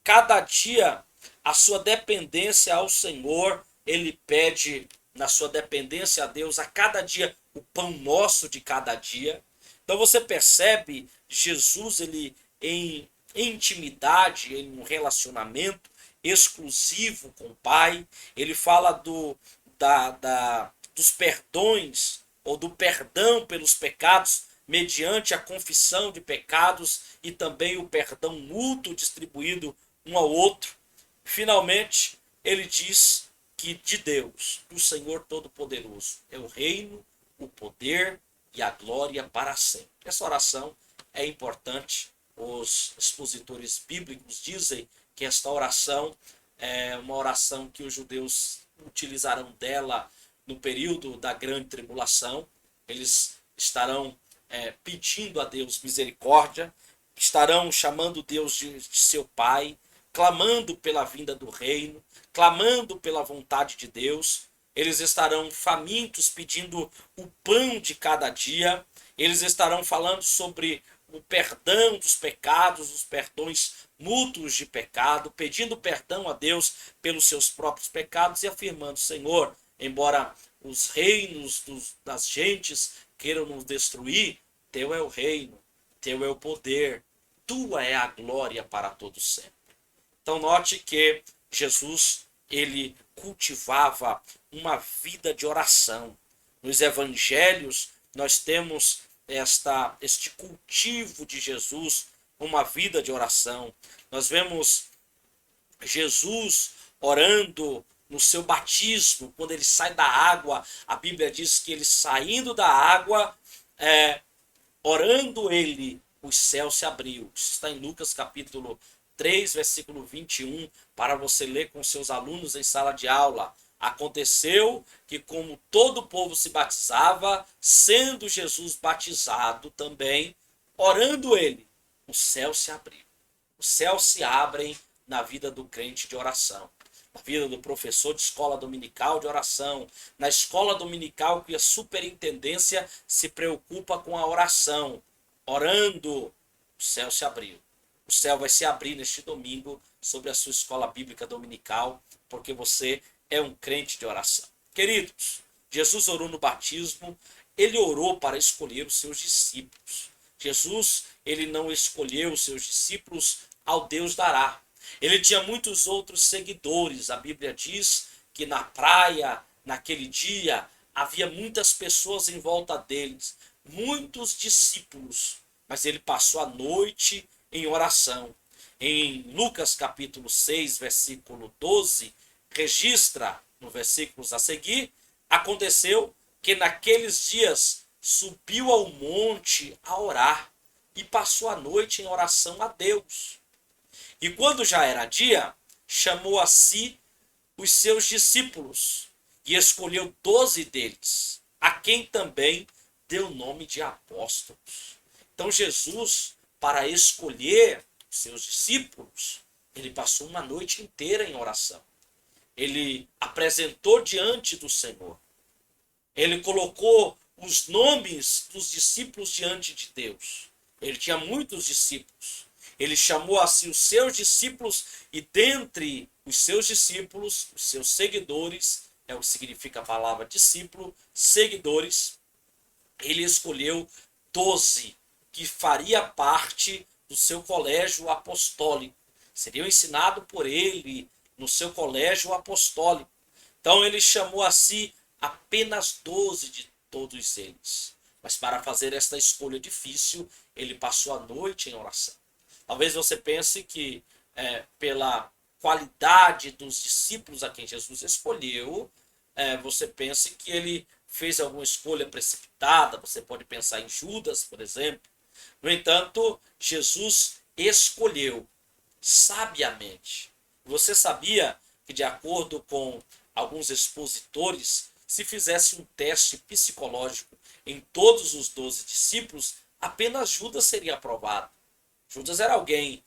Cada dia a sua dependência ao Senhor, ele pede na sua dependência a Deus a cada dia o pão nosso de cada dia. Então você percebe Jesus ele em intimidade, em um relacionamento exclusivo com o Pai. Ele fala dos perdões ou do perdão pelos pecados mediante a confissão de pecados e também o perdão mútuo distribuído um ao outro. Finalmente, ele diz que de Deus, do Senhor Todo-Poderoso, é o reino, o poder e a glória para sempre. Essa oração é importante. Os expositores bíblicos dizem que esta oração é uma oração que os judeus utilizarão dela no período da grande tribulação. Eles estarão pedindo a Deus misericórdia, estarão chamando Deus de seu Pai, clamando pela vinda do reino, clamando pela vontade de Deus. Eles estarão famintos pedindo o pão de cada dia. Eles estarão falando sobre o perdão dos pecados, os perdões mútuos de pecado, pedindo perdão a Deus pelos seus próprios pecados e afirmando: Senhor, embora os reinos das gentes queiram nos destruir, teu é o reino, teu é o poder, tua é a glória para todo sempre. Então note que Jesus, ele cultivava uma vida de oração. Nos evangelhos nós temos este cultivo de Jesus, uma vida de oração. Nós vemos Jesus orando no seu batismo, quando ele sai da água. A Bíblia diz que ele saindo da água, orando ele, os céus se abriu. Isso está em Lucas capítulo 3, versículo 21, para você ler com seus alunos em sala de aula. Aconteceu que, como todo o povo se batizava, sendo Jesus batizado também, orando ele, o céu se abriu. Os céus se abrem na vida do crente de oração, na vida do professor de escola dominical de oração, na escola dominical que a superintendência se preocupa com a oração. Orando, o céu se abriu. O céu vai se abrir neste domingo sobre a sua escola bíblica dominical, porque você é um crente de oração. Queridos, Jesus orou no batismo, ele orou para escolher os seus discípulos. Jesus, ele não escolheu os seus discípulos ao Deus dará. Ele tinha muitos outros seguidores. A Bíblia diz que na praia, naquele dia, havia muitas pessoas em volta deles, muitos discípulos, mas ele passou a noite em oração. Em Lucas capítulo 6, versículo 12, registra, no versículos a seguir, aconteceu que naqueles dias subiu ao monte a orar e passou a noite em oração a Deus. E quando já era dia, chamou a si os seus discípulos e escolheu 12 deles, a quem também deu o nome de apóstolos. Então Jesus, para escolher os seus discípulos, ele passou uma noite inteira em oração. Ele apresentou diante do Senhor. Ele colocou os nomes dos discípulos diante de Deus. Ele tinha muitos discípulos. Ele chamou a si os seus discípulos e dentre os seus discípulos, os seus seguidores, é o que significa a palavra discípulo, seguidores, ele escolheu 12 que faria parte do seu colégio apostólico. Seriam ensinados por ele no seu colégio apostólico. Então ele chamou a si apenas 12 de todos eles. Mas para fazer esta escolha difícil, ele passou a noite em oração. Talvez você pense que pela qualidade dos discípulos a quem Jesus escolheu, você pense que ele fez alguma escolha precipitada. Você pode pensar em Judas, por exemplo. No entanto, Jesus escolheu sabiamente. Você sabia que, de acordo com alguns expositores, se fizesse um teste psicológico em todos os 12 discípulos, apenas Judas seria aprovado. Judas era alguém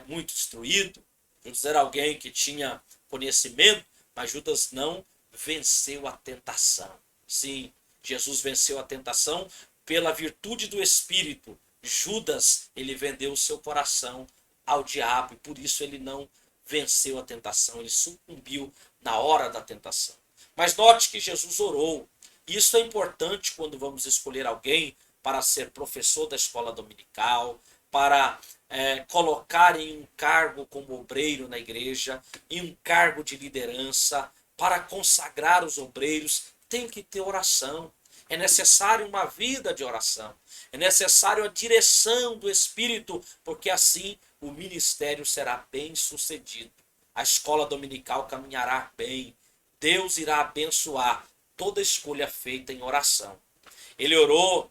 muito instruído, Judas era alguém que tinha conhecimento, mas Judas não venceu a tentação. Sim, Jesus venceu a tentação pela virtude do Espírito. Judas, ele vendeu o seu coração ao diabo e por isso ele não venceu a tentação, ele sucumbiu na hora da tentação. Mas note que Jesus orou. Isso é importante quando vamos escolher alguém para ser professor da escola dominical, para colocar em um cargo como obreiro na igreja, em um cargo de liderança, para consagrar os obreiros, tem que ter oração. É necessário uma vida de oração. É necessário a direção do Espírito, porque assim o ministério será bem sucedido. A escola dominical caminhará bem. Deus irá abençoar toda escolha feita em oração. Ele orou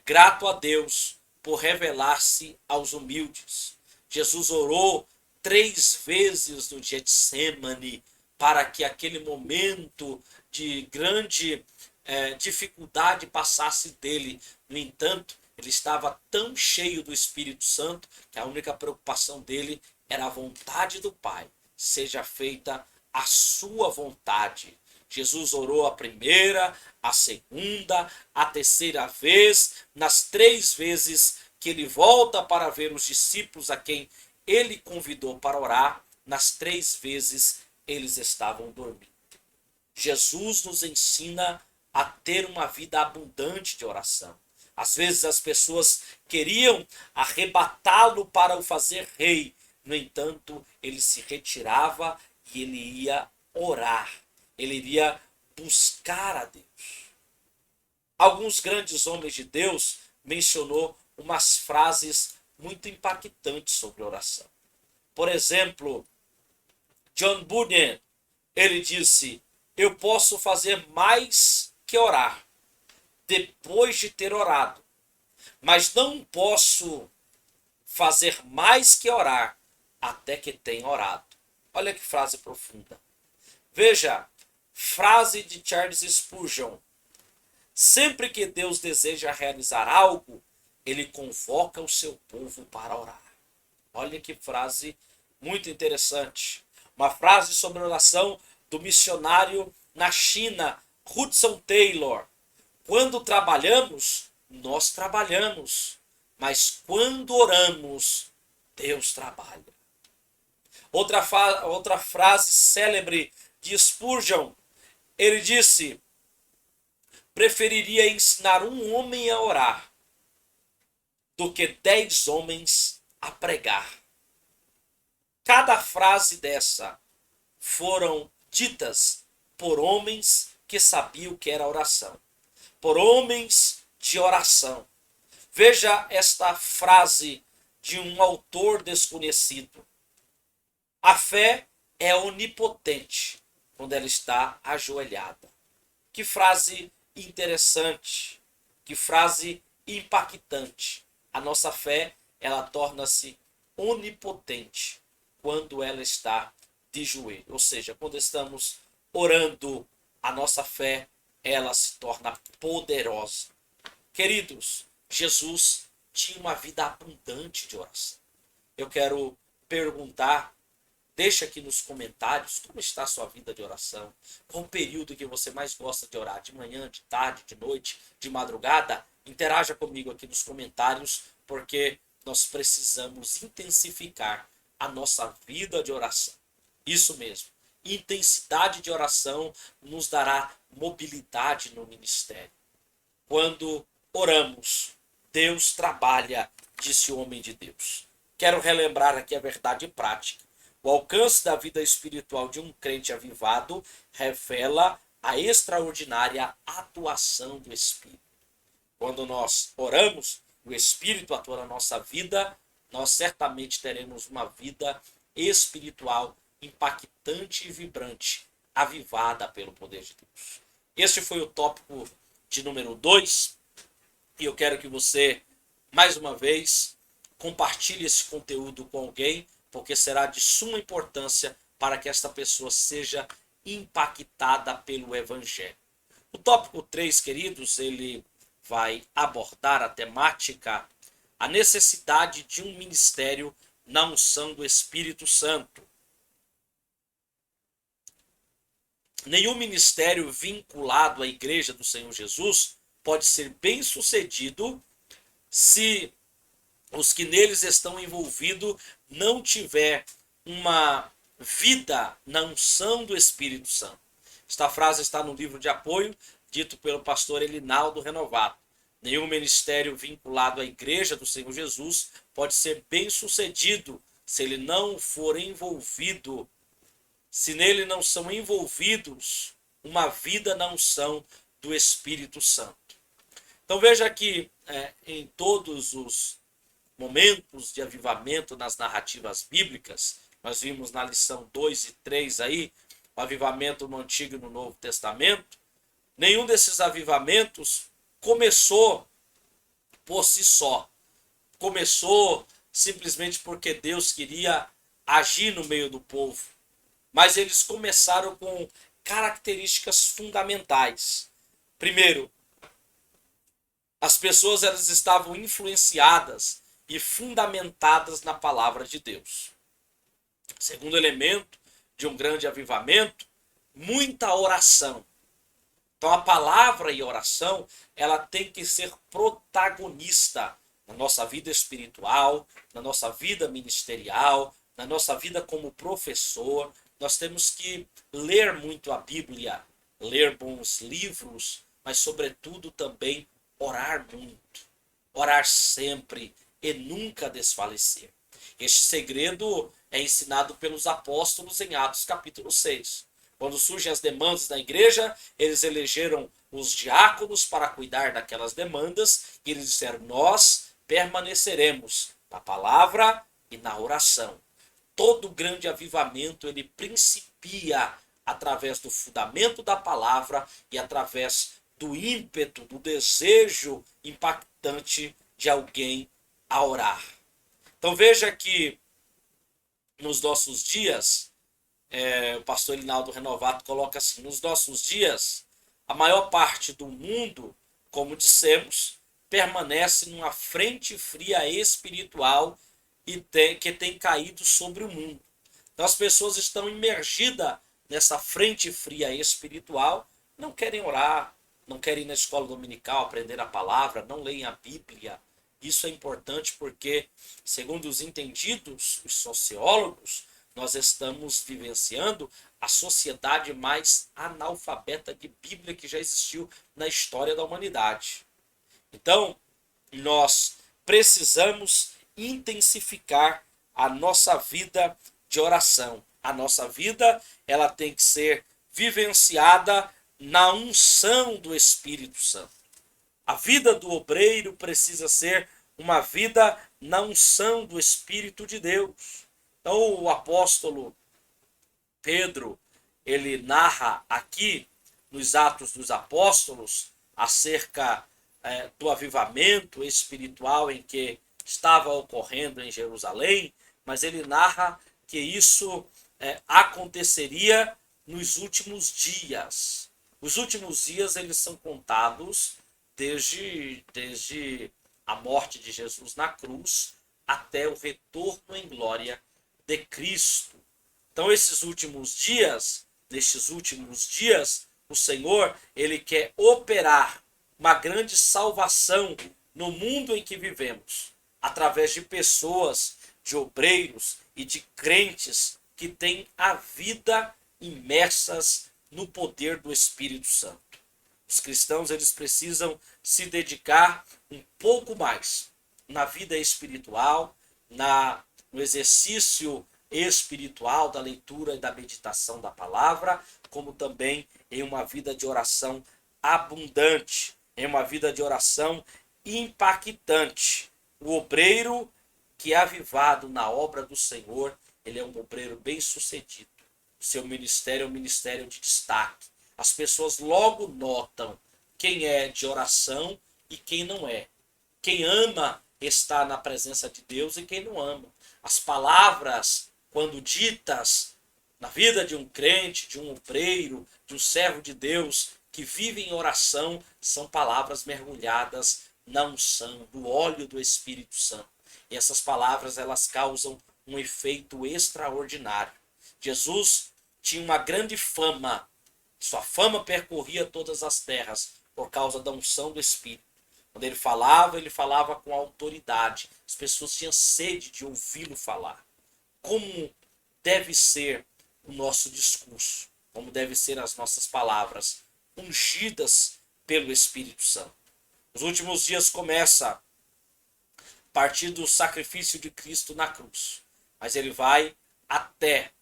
grato a Deus por revelar-se aos humildes. Jesus orou 3 vezes no Getsêmani para que aquele momento de grande dificuldade passasse dele. No entanto, ele estava tão cheio do Espírito Santo que a única preocupação dele era a vontade do Pai. Seja feita a sua vontade. Jesus orou a primeira, a segunda, a terceira vez, nas 3 vezes que ele volta para ver os discípulos a quem ele convidou para orar, nas 3 vezes eles estavam dormindo. Jesus nos ensina a ter uma vida abundante de oração. Às vezes as pessoas queriam arrebatá-lo para o fazer rei. No entanto, ele se retirava e ele ia orar. Ele iria buscar a Deus. Alguns grandes homens de Deus mencionou umas frases muito impactantes sobre oração. Por exemplo, John Bunyan, ele disse: eu posso fazer mais que orar depois de ter orado, mas não posso fazer mais que orar até que tenha orado. Olha que frase profunda. Veja, frase de Charles Spurgeon: sempre que Deus deseja realizar algo, ele convoca o seu povo para orar. Olha que frase muito interessante. Uma frase sobre oração do missionário na China, Hudson Taylor: quando trabalhamos, nós trabalhamos, mas quando oramos, Deus trabalha. Outra frase célebre de Spurgeon, ele disse: preferiria ensinar um homem a orar do que 10 homens a pregar. Cada frase dessa foram ditas por homens que sabiam o que era oração, por homens de oração. Veja esta frase de um autor desconhecido: a fé é onipotente quando ela está ajoelhada. Que frase interessante, que frase impactante. A nossa fé, ela torna-se onipotente quando ela está de joelho. Ou seja, quando estamos orando, a nossa fé, ela se torna poderosa. Queridos, Jesus tinha uma vida abundante de oração. Eu quero perguntar, deixa aqui nos comentários como está a sua vida de oração. Qual o período que você mais gosta de orar? De manhã, de tarde, de noite, de madrugada? Interaja comigo aqui nos comentários, porque nós precisamos intensificar a nossa vida de oração. Isso mesmo. Intensidade de oração nos dará mobilidade no ministério. Quando oramos, Deus trabalha, disse o homem de Deus. Quero relembrar aqui a verdade prática. O alcance da vida espiritual de um crente avivado revela a extraordinária atuação do Espírito. Quando nós oramos, o Espírito atua na nossa vida, nós certamente teremos uma vida espiritual impactante e vibrante, avivada pelo poder de Deus. Este foi o tópico de número 2, e eu quero que você, mais uma vez, compartilhe esse conteúdo com alguém, porque será de suma importância para que esta pessoa seja impactada pelo Evangelho. O tópico 3, queridos, ele vai abordar a temática, a necessidade de um ministério na unção do Espírito Santo. Nenhum ministério vinculado à Igreja do Senhor Jesus pode ser bem sucedido se os que neles estão envolvidos não tiver uma vida na unção do Espírito Santo. Esta frase está no livro de apoio, dito pelo pastor Elinaldo Renovato. Nenhum ministério vinculado à Igreja do Senhor Jesus pode ser bem sucedido se ele não for envolvido, se nele não são envolvidos uma vida na unção do Espírito Santo. Então veja que em todos os momentos de avivamento nas narrativas bíblicas, nós vimos na lição 2 e 3 aí, o avivamento no Antigo e no Novo Testamento, nenhum desses avivamentos começou por si só. Começou simplesmente porque Deus queria agir no meio do povo. Mas eles começaram com características fundamentais. Primeiro, as pessoas elas estavam influenciadas e fundamentadas na palavra de Deus. Segundo elemento de um grande avivamento, muita oração. Então a palavra e a oração, ela tem que ser protagonista na nossa vida espiritual, na nossa vida ministerial, na nossa vida como professor. Nós temos que ler muito a Bíblia, ler bons livros, mas sobretudo também orar muito. orar sempre e nunca desfalecer. Este segredo é ensinado pelos apóstolos em Atos capítulo 6. Quando surgem as demandas da igreja, eles elegeram os diáconos para cuidar daquelas demandas e eles disseram: nós permaneceremos na palavra e na oração. Todo grande avivamento ele principia através do fundamento da palavra e através do ímpeto, do desejo impactante de alguém a orar. Então veja que nos nossos dias, o pastor Linaldo Renovato coloca assim: nos nossos dias, a maior parte do mundo, como dissemos, permanece numa frente fria espiritual que tem caído sobre o mundo. Então as pessoas estão imergidas nessa frente fria espiritual, não querem orar, não querem ir na escola dominical aprender a palavra, não leem a Bíblia. Isso é importante porque, segundo os entendidos, os sociólogos, nós estamos vivenciando a sociedade mais analfabeta de Bíblia que já existiu na história da humanidade. Então, nós precisamos intensificar a nossa vida de oração. A nossa vida, ela tem que ser vivenciada na unção do Espírito Santo. A vida do obreiro precisa ser uma vida na unção do Espírito de Deus. Então o apóstolo Pedro, ele narra aqui nos Atos dos Apóstolos acerca do avivamento espiritual em que estava ocorrendo em Jerusalém, mas ele narra que isso aconteceria nos últimos dias. Os últimos dias eles são contados desde a morte de Jesus na cruz até o retorno em glória de Cristo. Então nestes últimos dias, o Senhor, ele quer operar uma grande salvação no mundo em que vivemos, através de pessoas, de obreiros e de crentes que têm a vida imersas no poder do Espírito Santo. Os cristãos eles precisam se dedicar um pouco mais na vida espiritual, no exercício espiritual da leitura e da meditação da palavra, como também em uma vida de oração abundante, em uma vida de oração impactante. O obreiro que é avivado na obra do Senhor, ele é um obreiro bem-sucedido. O seu ministério é um ministério de destaque. As pessoas logo notam quem é de oração e quem não é. Quem ama está na presença de Deus e quem não ama. As palavras, quando ditas na vida de um crente, de um obreiro, de um servo de Deus que vive em oração, são palavras mergulhadas na unção, do óleo do Espírito Santo. E essas palavras, elas causam um efeito extraordinário. Jesus tinha uma grande fama. Sua fama percorria todas as terras por causa da unção do Espírito. Quando ele falava com autoridade. As pessoas tinham sede de ouvi-lo falar. Como deve ser o nosso discurso? Como devem ser as nossas palavras, ungidas pelo Espírito Santo? Os últimos dias começa a partir do sacrifício de Cristo na cruz. Mas ele vai até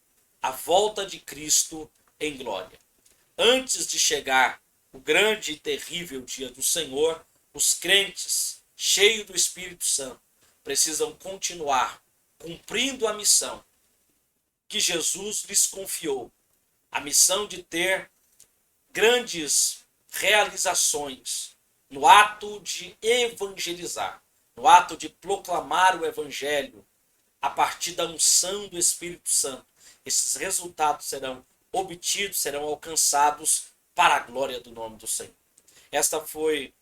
a volta de Cristo em glória. Antes de chegar o grande e terrível dia do Senhor, os crentes, cheios do Espírito Santo, precisam continuar cumprindo a missão que Jesus lhes confiou. A missão de ter grandes realizações no ato de evangelizar, no ato de proclamar o Evangelho a partir da unção do Espírito Santo. Esses resultados serão obtidos, serão alcançados para a glória do nome do Senhor. Esta foi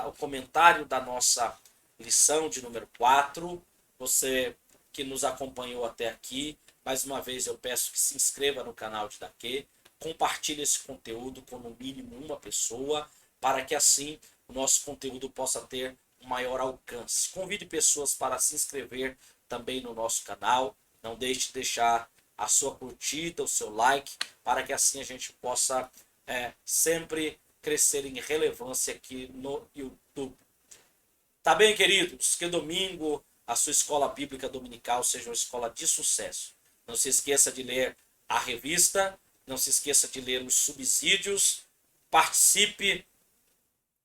o comentário da nossa lição de número 4. Você que nos acompanhou até aqui, mais uma vez eu peço que se inscreva no canal de Daqui, compartilhe esse conteúdo com no mínimo uma pessoa, para que assim o nosso conteúdo possa ter um maior alcance. Convide pessoas para se inscrever também no nosso canal. Não deixe de deixar a sua curtida, o seu like, para que assim a gente possa sempre crescer em relevância aqui no YouTube. Tá bem, queridos? Que domingo a sua escola bíblica dominical seja uma escola de sucesso. Não se esqueça de ler a revista, não se esqueça de ler os subsídios, participe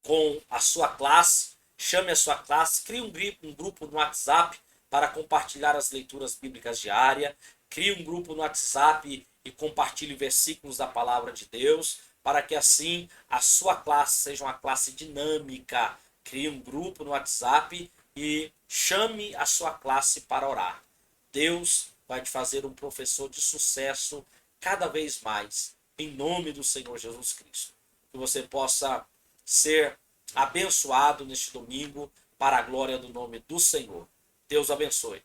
com a sua classe, chame a sua classe, crie um grupo no WhatsApp para compartilhar as leituras bíblicas diárias, crie um grupo no WhatsApp e compartilhe versículos da palavra de Deus, para que assim a sua classe seja uma classe dinâmica. Crie um grupo no WhatsApp e chame a sua classe para orar. Deus vai te fazer um professor de sucesso cada vez mais, em nome do Senhor Jesus Cristo. Que você possa ser abençoado neste domingo para a glória do nome do Senhor. Deus abençoe.